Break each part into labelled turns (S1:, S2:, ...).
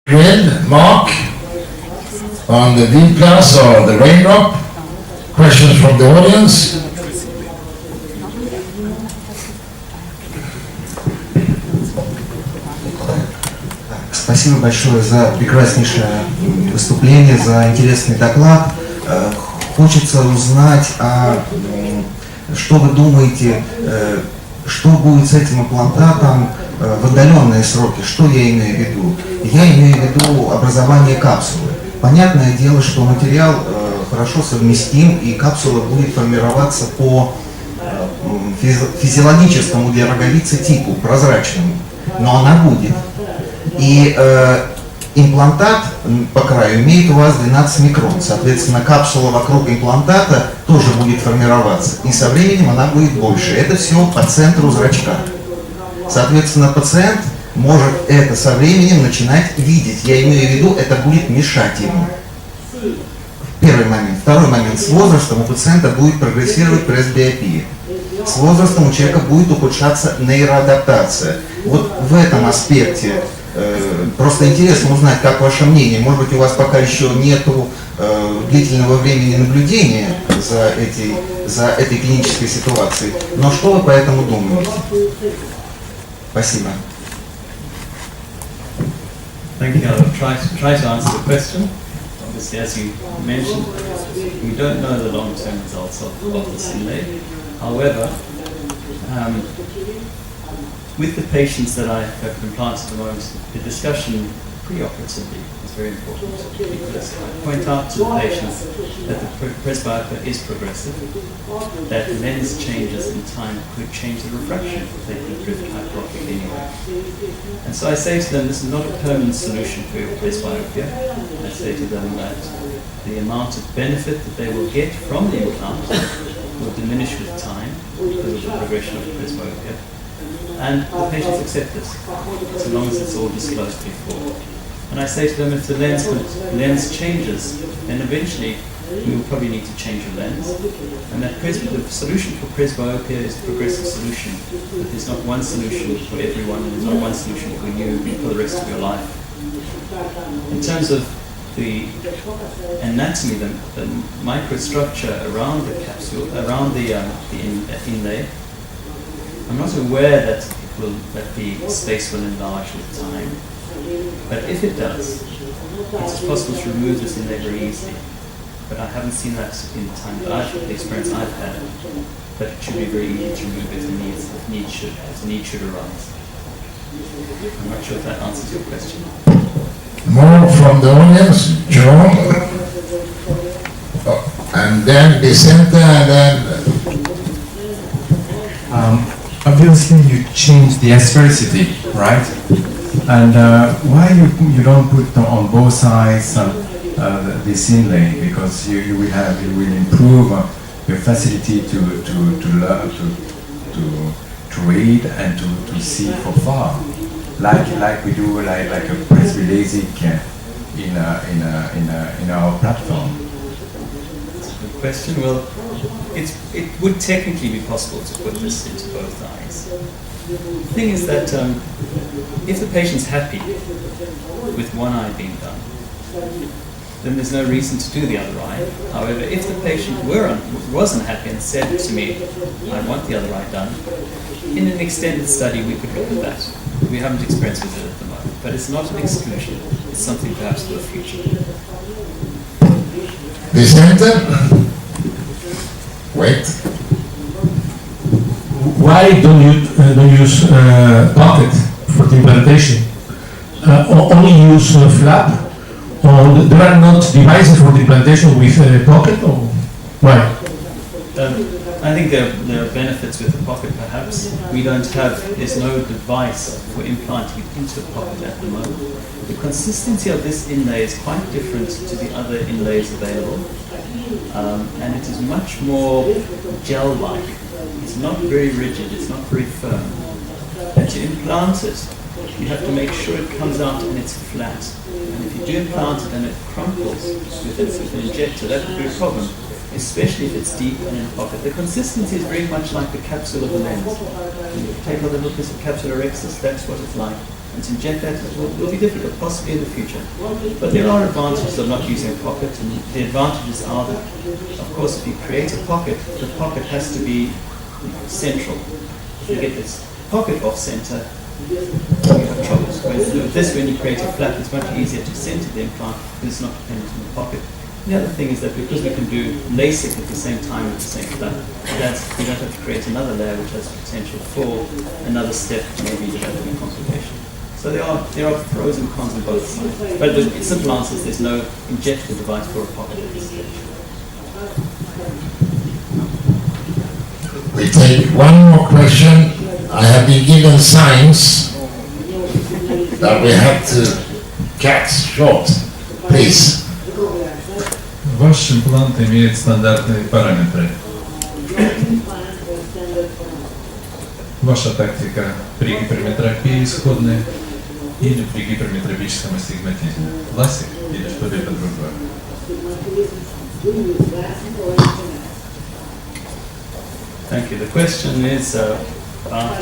S1: WEVILL Mark on the D class or the raindrop. Questions from the audience?
S2: Спасибо большое за прекраснейшее выступление, за интересный доклад. Хочется узнать, что вы думаете, что будет с этим имплантатом в отдаленные сроки. Что я имею в виду? Я имею в виду образование капсулы. Понятное дело, что материал хорошо совместим, и капсула будет формироваться по физиологическому для роговицы типу, прозрачному. Но она будет. И имплантат по краю имеет у вас 12 микрон. Соответственно, капсула вокруг имплантата тоже будет формироваться. И со временем она будет больше. Это все по центру зрачка. Соответственно, пациент может это со временем начинать видеть. Я имею в виду, это будет мешать ему. Первый момент. Второй момент. С возрастом у пациента будет прогрессировать пресбиопия. С возрастом у человека будет ухудшаться нейроадаптация. Вот в этом аспекте просто интересно узнать, как ваше мнение. Может быть, у вас пока еще нету длительного времени наблюдения за этой клинической ситуацией. Но что вы по этому думаете? Спасибо.
S3: Thank you. I'll try to answer the question. Obviously, as you mentioned, we don't know the long-term results of this inlay. However, with the patients that I have implanted at the moment, the discussion pre-operatively is very important, because I point out to the patients that the presbyopia is progressive, that lens changes in time could change the refraction, they could drift hyperopic anyway. And so I say to them, this is not a permanent solution for your presbyopia. I say to them that the amount of benefit that they will get from the implant will diminish with time because of the progression of the presbyopia. And the patients accept this, so long as it's all disclosed before. And I say to them, if the lens changes, then eventually we will probably need to change the lens. And that the solution for presbyopia is a progressive solution. That there's not one solution for everyone, and there's not one solution for you for the rest of your life. In terms of the anatomy, the microstructure around the capsule, around the inlay, I'm not aware that the space will enlarge with time, but if it does, it's possible to remove this inlay very easily. But I haven't seen that in the experience I've had. But it should be very easy to remove if the need should arise. I'm not sure if that answers your question.
S1: More from the audience, John, and then Vicente, and then.
S4: Obviously, you changed the asphericity, right? And why you don't put on both sides this inlay? Because you will improve your facility to learn, to read and to see from far, like we do like a Presby LASIK in our platform.
S3: That's a good question. Well, it would technically be possible to put this into both eyes. The thing is that if the patient's happy with one eye being done, then there's no reason to do the other eye. However, if the patient wasn't happy and said to me, I want the other eye done, in an extended study we could look at that. We haven't experienced with it at the moment, but it's not an exclusion. It's something perhaps for the future.
S1: Vicente? Wait.
S5: Why don't you use pocket for the implantation? Only use flap? Or there are not devices for the implantation with pocket? Or why?
S3: I think there are benefits with the pocket perhaps. There's no device for implanting it into the pocket at the moment. The consistency of this inlay is quite different to the other inlays available. And it is much more gel-like. It's not very rigid, it's not very firm. And to implant it, you have to make sure it comes out and it's flat. And if you do implant it and it crumples with an injector, that would be a problem, especially if it's deep and in the pocket. The consistency is very much like the capsule of the lens. When you take a little piece of capsular excess, that's what it's like. and to inject that will be difficult, possibly in the future. But there are advantages of not using a pocket, and the advantages are that, of course, if you create a pocket, the pocket has to be central. If you get this pocket off center, you have troubles. Whereas with this, when you create a flap, it's much easier to center the implant because it's not dependent on the pocket. The other thing is that because we can do LASIK at the same time with the same flap, we don't have to create another layer which has potential for another step, maybe developing a complication. So there are pros and cons on both sides. But the simple answer is there's no injectable device for a pocket at this stage.
S1: We take one more question. I have been given signs that we have to cut short. Please.
S6: Ваш имплант имеет стандартные параметры. Ваша тактика при гиперметропии исходная или при гиперметропическом астигматизме? Ласик или что-либо другое?
S3: Thank you. The question is about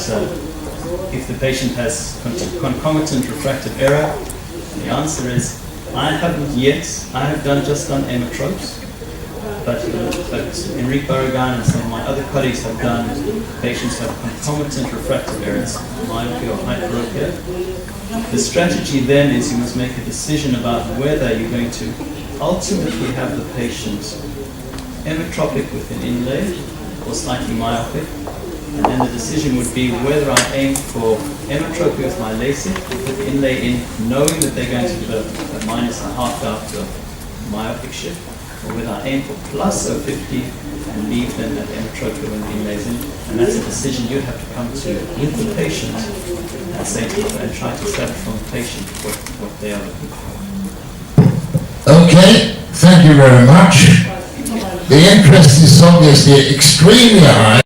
S3: if the patient has concomitant refractive error. The answer is I haven't yet. I have just done emmetropes, but Enrique Barragan and some of my other colleagues have done patients who have concomitant refractive errors, myopia or hyperopia. The strategy then is you must make a decision about whether you're going to ultimately have the patient emmetropic with an inlay or slightly myopic. And then the decision would be whether I aim for emmetropy with my LASIK, put the inlay in, knowing that they're going to develop a minus a half after myopic shift, or whether I aim for plus 050 and leave them at emmetropy when the inlay's in. And that's a decision you'd have to come to with the patient and say to them and try to establish from the patient what they are looking for.
S1: Okay, thank you very much. The interest is obviously extremely high.